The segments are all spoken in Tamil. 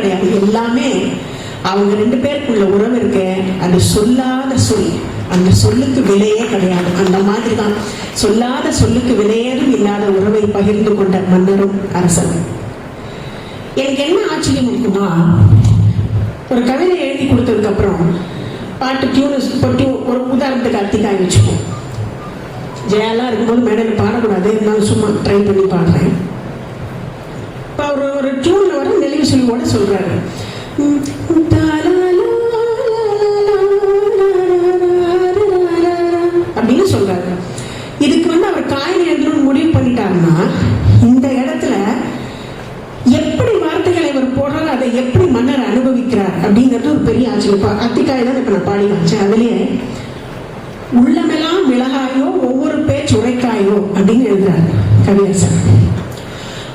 கிடையாது. எல்லாமே அவங்க ரெண்டு பேருக்குள்ள உறவு இருக்கு, அது சொல்லாத சொல், அந்த சொல்லுக்கு விலையே கிடையாது. அந்த மாதிரி தான் சொல்லாத சொல்லுக்கு விலையேதும் இல்லாத உறவை பகிர்ந்து கொண்ட மன்னரும் அரசரும். எனக்கு என்ன ஆச்சரியம் இருக்குன்னா, ஒரு கவிதை எழுதி கொடுத்ததுக்கு அப்புறம் பாட்டு டியூனு போட்டு, ஒரு உதாரணத்துக்கு அத்திக்காய் வச்சுப்போம். ஜெயாலாம் இருக்கும்போது மேடையில் பாடக்கூடாது, இருந்தாலும் சும்மா ட்ரை பண்ணி பாடுறேன். இப்போ ஒரு டியூன்ல வர நெளிவு சொல்லியோட சொல்றாரு, அப்படின்னு சொல்றாரு. இதுக்கு அவர் காயின் எழுதணும்னு முடிவு பண்ணிட்டாருன்னா, இந்த இடத்துல எப்படி வார்த்தைகளை இவர் போடுறாரு, அதை எப்படி மன்னர் அனுபவிக்கிறார் அப்படிங்கிறது ஒரு பெரிய ஆச்சரியம். அத்திக்காய் தான் இப்ப நான் பாடி வச்சேன். அதுலயே உள்ளமெல்லாம் மிளகாயோ ஒவ்வொரு பேச்சு உரைக்காயோ அப்படின்னு எழுதுறாரு கவியரசர்.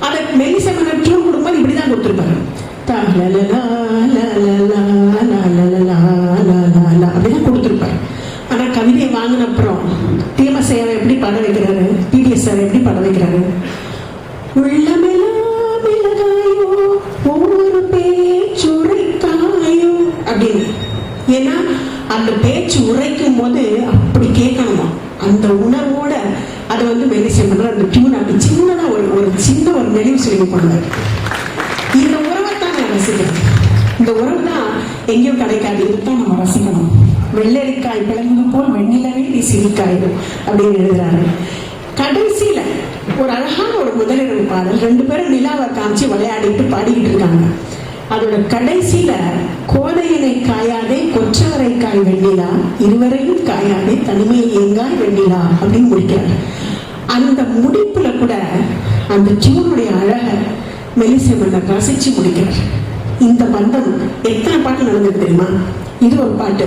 அதை மெல்லிசை மன்னர் டியூன் கொடுக்கும்போது இப்படிதான் கொடுத்துருப்பாரு, அப்படிதான் கொடுத்துருப்பாரு. ஆனா கவிதையை வாங்கின அப்புறம் டிஎம்எஸ் எப்படி பாட வைக்கிறாரு, பிடிஎஸ் சார் எப்படி பாட வைக்கிறாரு, உள்ளமெல்லாம் மிளகாயோ ஒவ்வொரு பேச்சு உரைக்காயோ அப்படின்னு. ஏன்னா அந்த பேச்சு உரைக்கும் போது அப்படி கேட்கணுமா, அந்த உணர்வோட அதை மெல்லிசை மன்னர் அந்த டியூன் அப்படி சின்னதா ஒரு சின்ன ஒரு நெளிவு சொல்லி போடுவார். இந்த உறவை தான் நான் ரசிக்கிறேன். இந்த உறவு தான் எங்கேயும் கிடைக்காது, இதுதான் நம்ம ரசிக்கணும். வெள்ளரிக்காய் பிளந்து போல் வெண்ணிலவே நீ சிரிக்காயும் அப்படின்னு எழுதுறாரு. கடைசியில ஒரு அழகான ஒரு முதலிரவு பாடல், ரெண்டு பேரும் நிலாவை காமிச்சு விளையாடிட்டு பாடிக்கிட்டு இருக்காங்க. அதோட கடைசியில கோதையினை காயாதே கொற்றவரை காய் வெண்ணிலா, இருவரையும் காயாதே தனிமையை எங்காய் வெண்ணிலா அப்படின்னு முடிக்கிறார். அந்த முடிப்புல கூட அந்த டியூனுடைய அழக மெல்லிசை மன்னர் ரசிச்சு முடிக்கிறார். இந்த பந்தம் எத்தனை பாட்டு நடந்தது தெரியுமா? இது ஒரு பாட்டு,